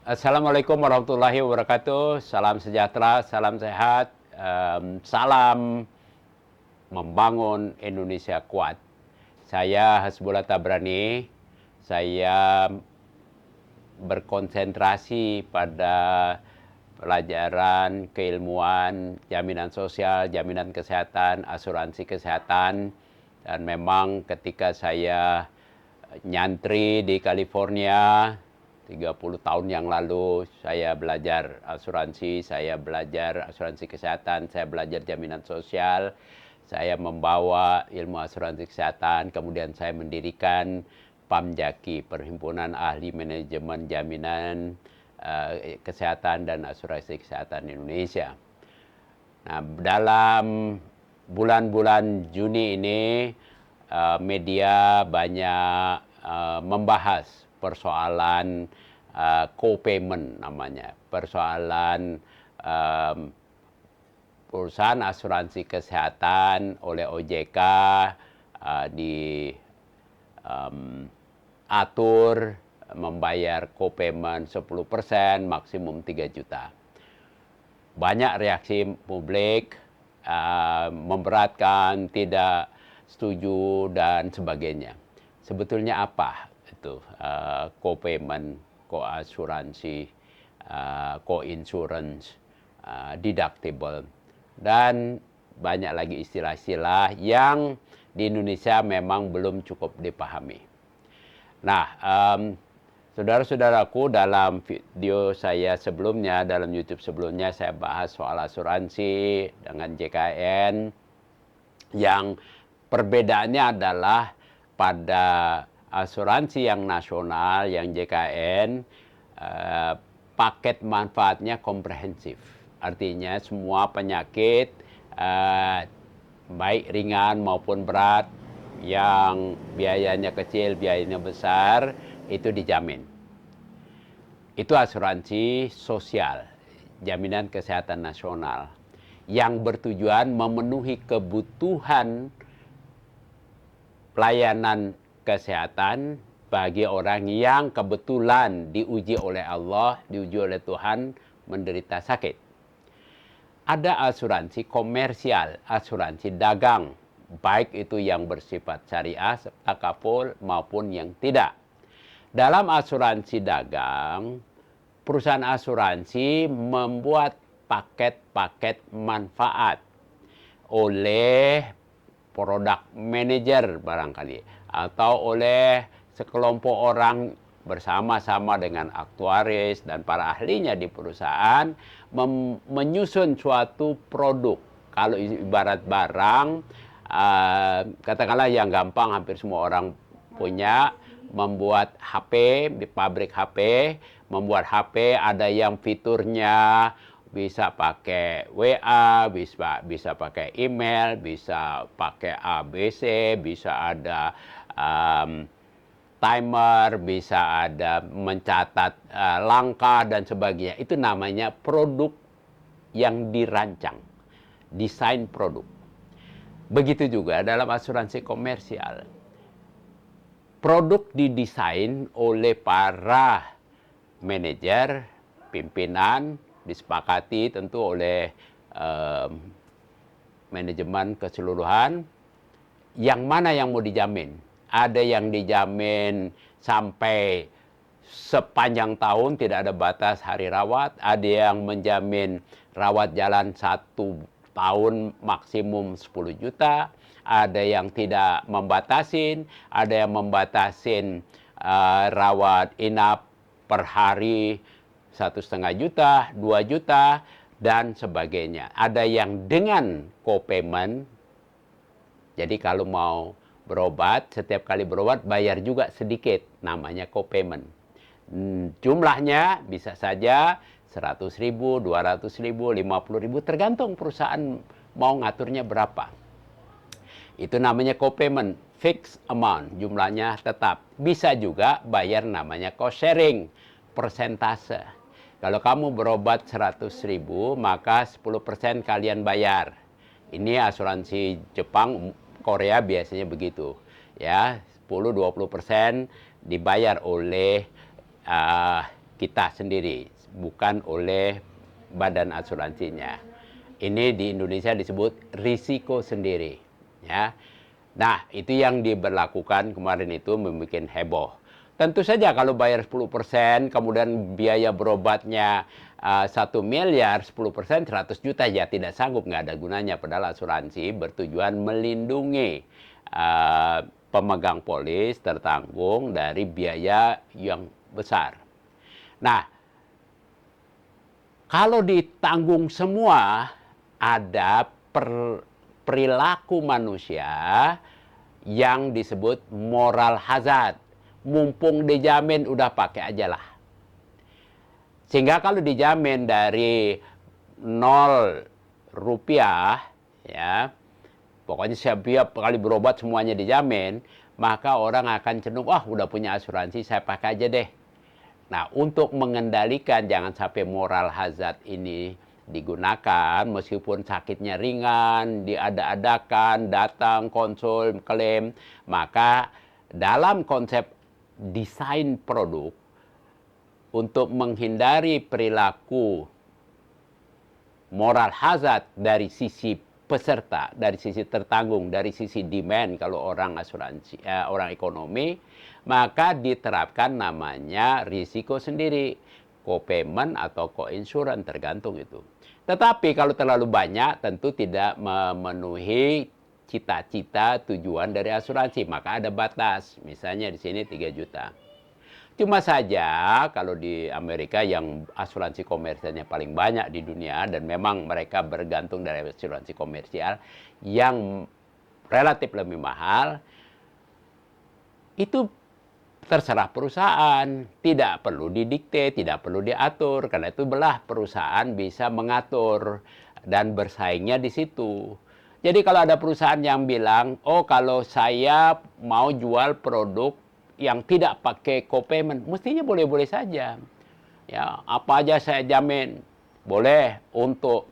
Assalamualaikum warahmatullahi wabarakatuh. Salam sejahtera, salam sehat, salam membangun Indonesia kuat. Saya Hasbullah Tabrani. Saya berkonsentrasi pada pelajaran keilmuan, jaminan sosial, jaminan kesehatan, asuransi kesehatan. Dan memang ketika saya nyantri di California 30 tahun yang lalu, saya belajar asuransi kesehatan, saya belajar jaminan sosial, saya membawa ilmu asuransi kesehatan, kemudian saya mendirikan PAMJAKI, Perhimpunan Ahli Manajemen Jaminan Kesehatan dan Asuransi Kesehatan Indonesia. Nah, dalam bulan-bulan Juni ini, media banyak membahas persoalan co-payment namanya, persoalan perusahaan asuransi kesehatan oleh OJK diatur membayar co-payment 10%, maksimum 3 juta. Banyak reaksi publik, memberatkan, tidak setuju, dan sebagainya. Sebetulnya apa itu co-payment, co-asuransi, co-insurance, deductible, dan banyak lagi istilah-istilah yang di Indonesia memang belum cukup dipahami. Nah, saudara-saudaraku, dalam video saya sebelumnya, dalam YouTube sebelumnya, saya bahas soal asuransi dengan JKN, yang perbedaannya adalah pada asuransi yang nasional, yang JKN, paket manfaatnya komprehensif. Artinya semua penyakit, baik ringan maupun berat, yang biayanya kecil, biayanya besar, itu dijamin. Itu asuransi sosial, jaminan kesehatan nasional, yang bertujuan memenuhi kebutuhan pelayanan kesehatan bagi orang yang kebetulan diuji oleh Allah, diuji oleh Tuhan, menderita sakit. Ada asuransi komersial, asuransi dagang, baik itu yang bersifat syariah, takaful, maupun yang tidak. Dalam asuransi dagang, perusahaan asuransi membuat paket-paket manfaat oleh product manager barangkali, atau oleh sekelompok orang bersama-sama dengan aktuaris dan para ahlinya di perusahaan menyusun suatu produk. Kalau ibarat barang, katakanlah yang gampang hampir semua orang punya, membuat HP, di pabrik HP, membuat HP ada yang fiturnya bisa pakai WA, bisa pakai email, bisa pakai ABC, bisa ada timer, bisa ada mencatat langkah dan sebagainya. Itu namanya produk yang dirancang, desain produk. Begitu juga dalam asuransi komersial. Produk didesain oleh para manajer, pimpinan, disepakati tentu oleh manajemen keseluruhan, yang mana yang mau dijamin. Ada yang dijamin sampai sepanjang tahun, tidak ada batas hari rawat. Ada yang menjamin rawat jalan 1 tahun maksimum 10 juta. Ada yang tidak membatasin, ada yang membatasin rawat inap per hari 1,5 juta, 2 juta, dan sebagainya. Ada yang dengan co-payment, jadi kalau mau berobat, setiap kali berobat bayar juga sedikit, namanya co-payment. Jumlahnya bisa saja 100.000, 200.000, 50.000, tergantung perusahaan mau ngaturnya berapa. Itu namanya co-payment, fixed amount, jumlahnya tetap. Bisa juga bayar namanya cost sharing, persentase. Kalau kamu berobat 100.000, maka 10% kalian bayar. Ini asuransi Jepang, Korea biasanya begitu. Ya, 10-20% dibayar oleh kita sendiri, bukan oleh badan asuransinya. Ini di Indonesia disebut risiko sendiri. Ya. Nah, itu yang diberlakukan kemarin itu membuat heboh. Tentu saja kalau bayar 10%, kemudian biaya berobatnya 1 miliar, 10%, 100 juta, ya tidak sanggup, nggak ada gunanya. Padahal asuransi bertujuan melindungi pemegang polis tertanggung dari biaya yang besar. Nah, kalau ditanggung semua, ada perilaku manusia yang disebut moral hazard. Mumpung dijamin, udah pakai aja lah. Sehingga kalau dijamin dari 0 rupiah, ya, pokoknya setiap kali berobat semuanya dijamin, maka orang akan cenderung, wah udah punya asuransi, saya pakai aja deh. Nah, untuk mengendalikan jangan sampai moral hazard ini digunakan, meskipun sakitnya ringan, diada-adakan, datang, konsul, klaim, maka dalam konsep desain produk, untuk menghindari perilaku moral hazard dari sisi peserta, dari sisi tertanggung, dari sisi demand kalau orang asuransi, orang ekonomi, maka diterapkan namanya risiko sendiri, co-payment atau co-insurance, tergantung itu. Tetapi kalau terlalu banyak tentu tidak memenuhi cita-cita tujuan dari asuransi, maka ada batas. Misalnya di sini 3 juta. Cuma saja kalau di Amerika yang asuransi komersialnya paling banyak di dunia, dan memang mereka bergantung dari asuransi komersial yang relatif lebih mahal, itu terserah perusahaan, tidak perlu didikte, tidak perlu diatur, karena itu belah perusahaan bisa mengatur dan bersaingnya di situ. Jadi kalau ada perusahaan yang bilang, oh kalau saya mau jual produk yang tidak pakai co-payment, mestinya boleh-boleh saja. Ya, apa aja saya jamin. Boleh untuk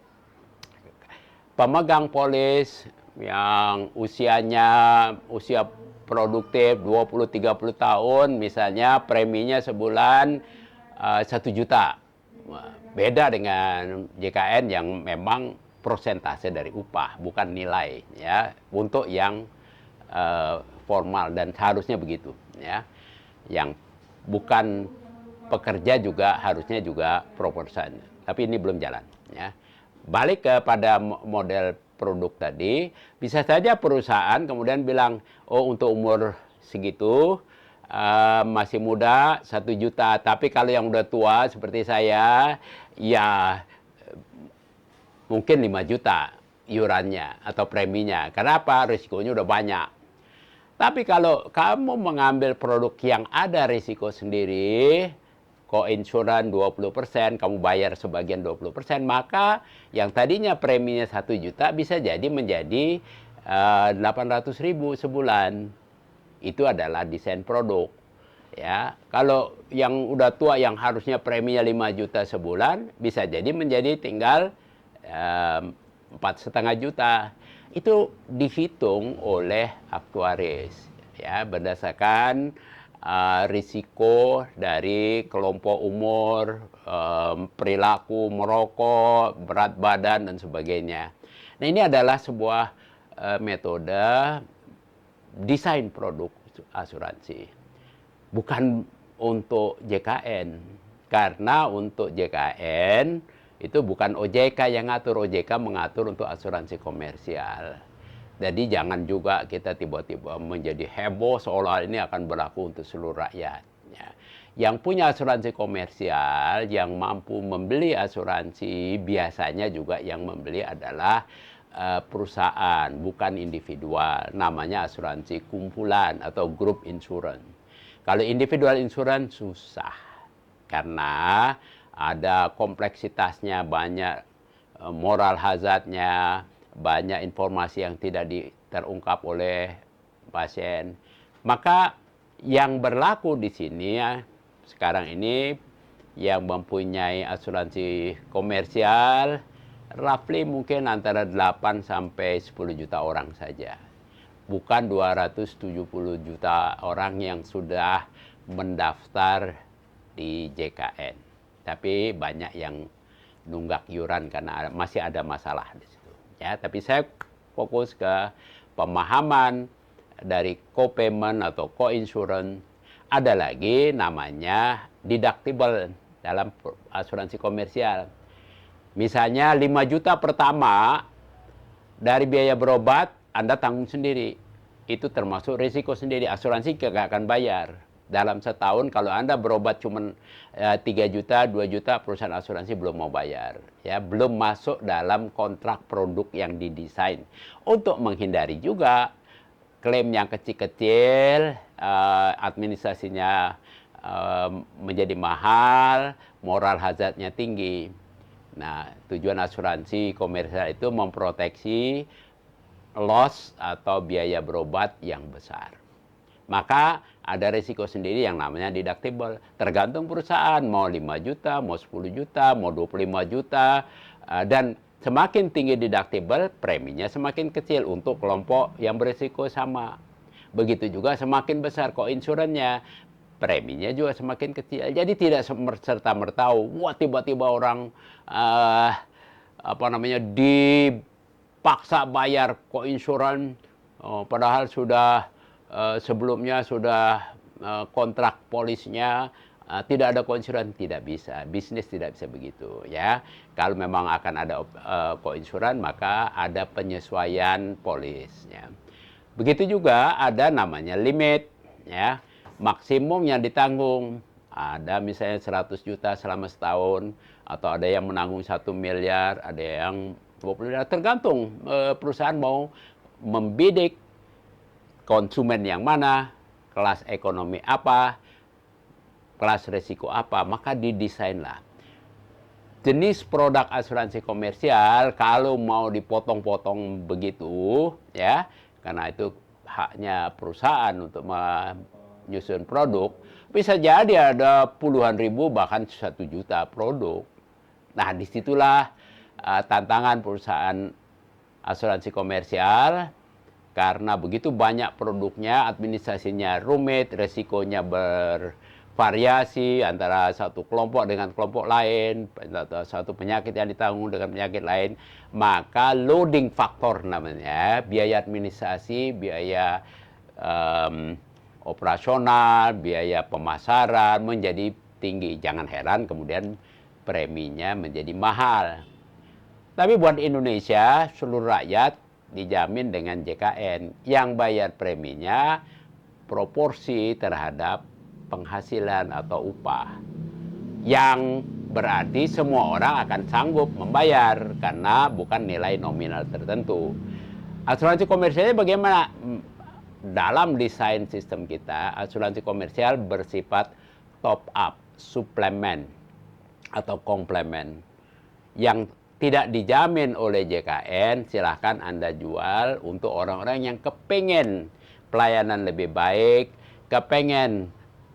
pemegang polis yang usia produktif 20-30 tahun, misalnya preminya sebulan 1 juta. Beda dengan JKN yang memang persentase dari upah, bukan nilai, ya, untuk yang formal, dan harusnya begitu, ya. Yang bukan pekerja juga harusnya juga proporsional. Tapi ini belum jalan, ya. Balik kepada model produk tadi, bisa saja perusahaan kemudian bilang, oh untuk umur segitu masih muda 1 juta, tapi kalau yang udah tua seperti saya, ya mungkin 5 juta iurannya atau preminya. Kenapa? Risikonya udah banyak. Tapi kalau kamu mengambil produk yang ada risiko sendiri, co-insurance 20%, kamu bayar sebagian 20%, maka yang tadinya preminya 1 juta bisa jadi menjadi 800.000 sebulan. Itu adalah desain produk. Ya, kalau yang udah tua yang harusnya preminya 5 juta sebulan, bisa jadi menjadi tinggal 4,5 juta. Itu dihitung oleh aktuaris, ya, berdasarkan risiko dari kelompok umur, perilaku merokok, berat badan, dan sebagainya. Nah, ini adalah sebuah metode desain produk asuransi. Bukan untuk JKN. Karena untuk JKN, itu bukan OJK yang ngatur. OJK mengatur untuk asuransi komersial. Jadi jangan juga kita tiba-tiba menjadi heboh seolah ini akan berlaku untuk seluruh rakyat. Ya. Yang punya asuransi komersial, yang mampu membeli asuransi, biasanya juga yang membeli adalah perusahaan, bukan individual. Namanya asuransi kumpulan atau group insurance. Kalau individual insurance susah, karena ada kompleksitasnya, banyak moral hazardnya, banyak informasi yang tidak terungkap oleh pasien. Maka yang berlaku di sini ya, sekarang ini yang mempunyai asuransi komersial roughly mungkin antara 8 sampai 10 juta orang saja. Bukan 270 juta orang yang sudah mendaftar di JKN. Tapi banyak yang nunggak iuran karena masih ada masalah di situ. Ya, tapi saya fokus ke pemahaman dari co-payment atau co-insurance. Ada lagi namanya deductible dalam asuransi komersial. Misalnya 5 juta pertama dari biaya berobat Anda tanggung sendiri. Itu termasuk risiko sendiri. Asuransi nggak akan bayar. Dalam setahun kalau Anda berobat cuma 3 juta, 2 juta, perusahaan asuransi belum mau bayar. Ya, belum masuk dalam kontrak produk yang didesain. Untuk menghindari juga klaim yang kecil-kecil, administrasinya menjadi mahal, moral hazardnya tinggi. Nah, tujuan asuransi komersial itu memproteksi loss atau biaya berobat yang besar. Maka ada risiko sendiri yang namanya deductible. Tergantung perusahaan, mau 5 juta, mau 10 juta, mau 25 juta. Dan semakin tinggi deductible, preminya semakin kecil untuk kelompok yang berisiko sama. Begitu juga semakin besar co-insurance-nya, preminya juga semakin kecil. Jadi tidak serta-merta, wah tiba-tiba orang dipaksa bayar co-insurance, padahal sudah sebelumnya sudah kontrak polisnya tidak ada co-insurance, tidak bisa. Bisnis tidak bisa begitu, ya. Kalau memang akan ada co-insurance, maka ada penyesuaian polisnya. Begitu juga ada namanya limit, ya. Maksimum yang ditanggung. Ada misalnya 100 juta selama setahun, atau ada yang menanggung 1 miliar, ada yang 20 miliar. Tergantung perusahaan mau membidik konsumen yang mana, kelas ekonomi apa, kelas risiko apa, maka didesainlah. Jenis produk asuransi komersial kalau mau dipotong-potong begitu, ya, karena itu haknya perusahaan untuk menyusun produk, bisa jadi ada puluhan ribu bahkan 1 juta produk. Nah, disitulah tantangan perusahaan asuransi komersial. Karena begitu banyak produknya, administrasinya rumit, resikonya bervariasi antara satu kelompok dengan kelompok lain, satu penyakit yang ditanggung dengan penyakit lain, maka loading factor namanya, biaya administrasi, biaya operasional, biaya pemasaran menjadi tinggi. Jangan heran kemudian preminya menjadi mahal. Tapi buat Indonesia, seluruh rakyat dijamin dengan JKN. Yang bayar preminya proporsi terhadap penghasilan atau upah. Yang berarti semua orang akan sanggup membayar karena bukan nilai nominal tertentu. Asuransi komersialnya bagaimana? Dalam desain sistem kita, asuransi komersial bersifat top up, suplemen atau komplemen. Yang tidak dijamin oleh JKN, silahkan Anda jual untuk orang-orang yang kepengen pelayanan lebih baik, kepengen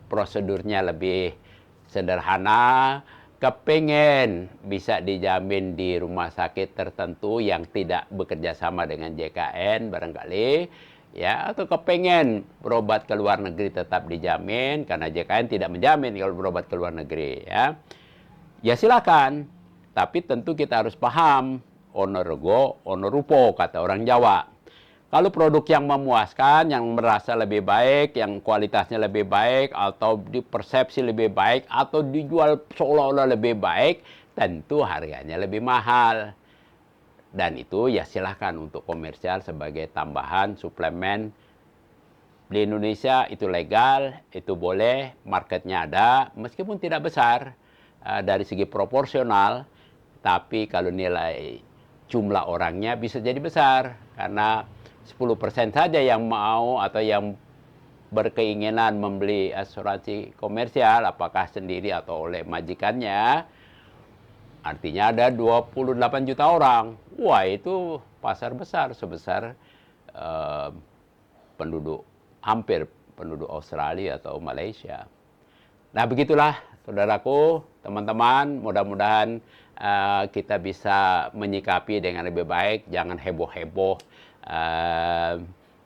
prosedurnya lebih sederhana, kepengen bisa dijamin di rumah sakit tertentu yang tidak bekerja sama dengan JKN barangkali, ya, atau kepengen berobat ke luar negeri tetap dijamin karena JKN tidak menjamin kalau berobat ke luar negeri, ya. Ya silakan. Tapi tentu kita harus paham, ono rego, ono rupo, kata orang Jawa. Kalau produk yang memuaskan, yang merasa lebih baik, yang kualitasnya lebih baik, atau dipersepsi lebih baik, atau dijual seolah-olah lebih baik, tentu harganya lebih mahal. Dan itu ya silahkan untuk komersial sebagai tambahan, suplemen. Di Indonesia itu legal, itu boleh, marketnya ada, meskipun tidak besar dari segi proporsional. Tapi kalau nilai jumlah orangnya bisa jadi besar. Karena 10% saja yang mau atau yang berkeinginan membeli asuransi komersial, apakah sendiri atau oleh majikannya, artinya ada 28 juta orang. Wah, itu pasar besar, sebesar hampir penduduk Australia atau Malaysia. Nah, begitulah saudaraku, teman-teman, mudah-mudahan kita bisa menyikapi dengan lebih baik, jangan heboh-heboh,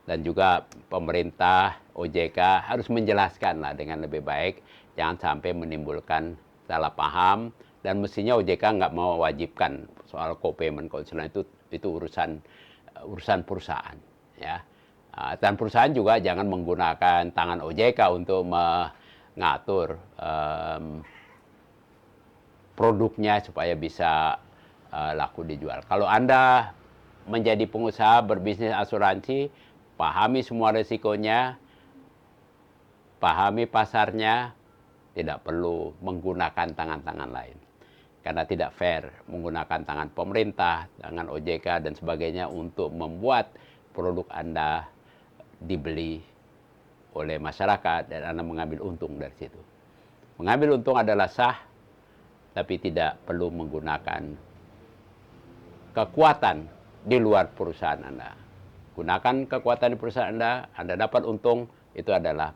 dan juga pemerintah OJK harus menjelaskan lah dengan lebih baik jangan sampai menimbulkan salah paham, dan mestinya OJK nggak mewajibkan soal co-payment konseling itu urusan perusahaan, ya. Dan perusahaan juga jangan menggunakan tangan OJK untuk mengatur produknya supaya bisa laku dijual. Kalau Anda menjadi pengusaha berbisnis asuransi, pahami semua resikonya, pahami pasarnya, tidak perlu menggunakan tangan-tangan lain. Karena tidak fair menggunakan tangan pemerintah, tangan OJK dan sebagainya untuk membuat produk Anda dibeli oleh masyarakat dan Anda mengambil untung dari situ. Mengambil untung adalah sah, tapi tidak perlu menggunakan kekuatan di luar perusahaan Anda. Gunakan kekuatan di perusahaan Anda dapat untung, itu adalah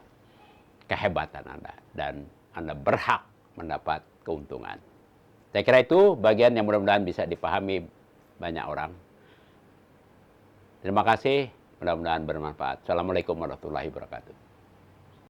kehebatan Anda. Dan Anda berhak mendapat keuntungan. Saya kira itu bagian yang mudah-mudahan bisa dipahami banyak orang. Terima kasih, mudah-mudahan bermanfaat. Assalamualaikum warahmatullahi wabarakatuh.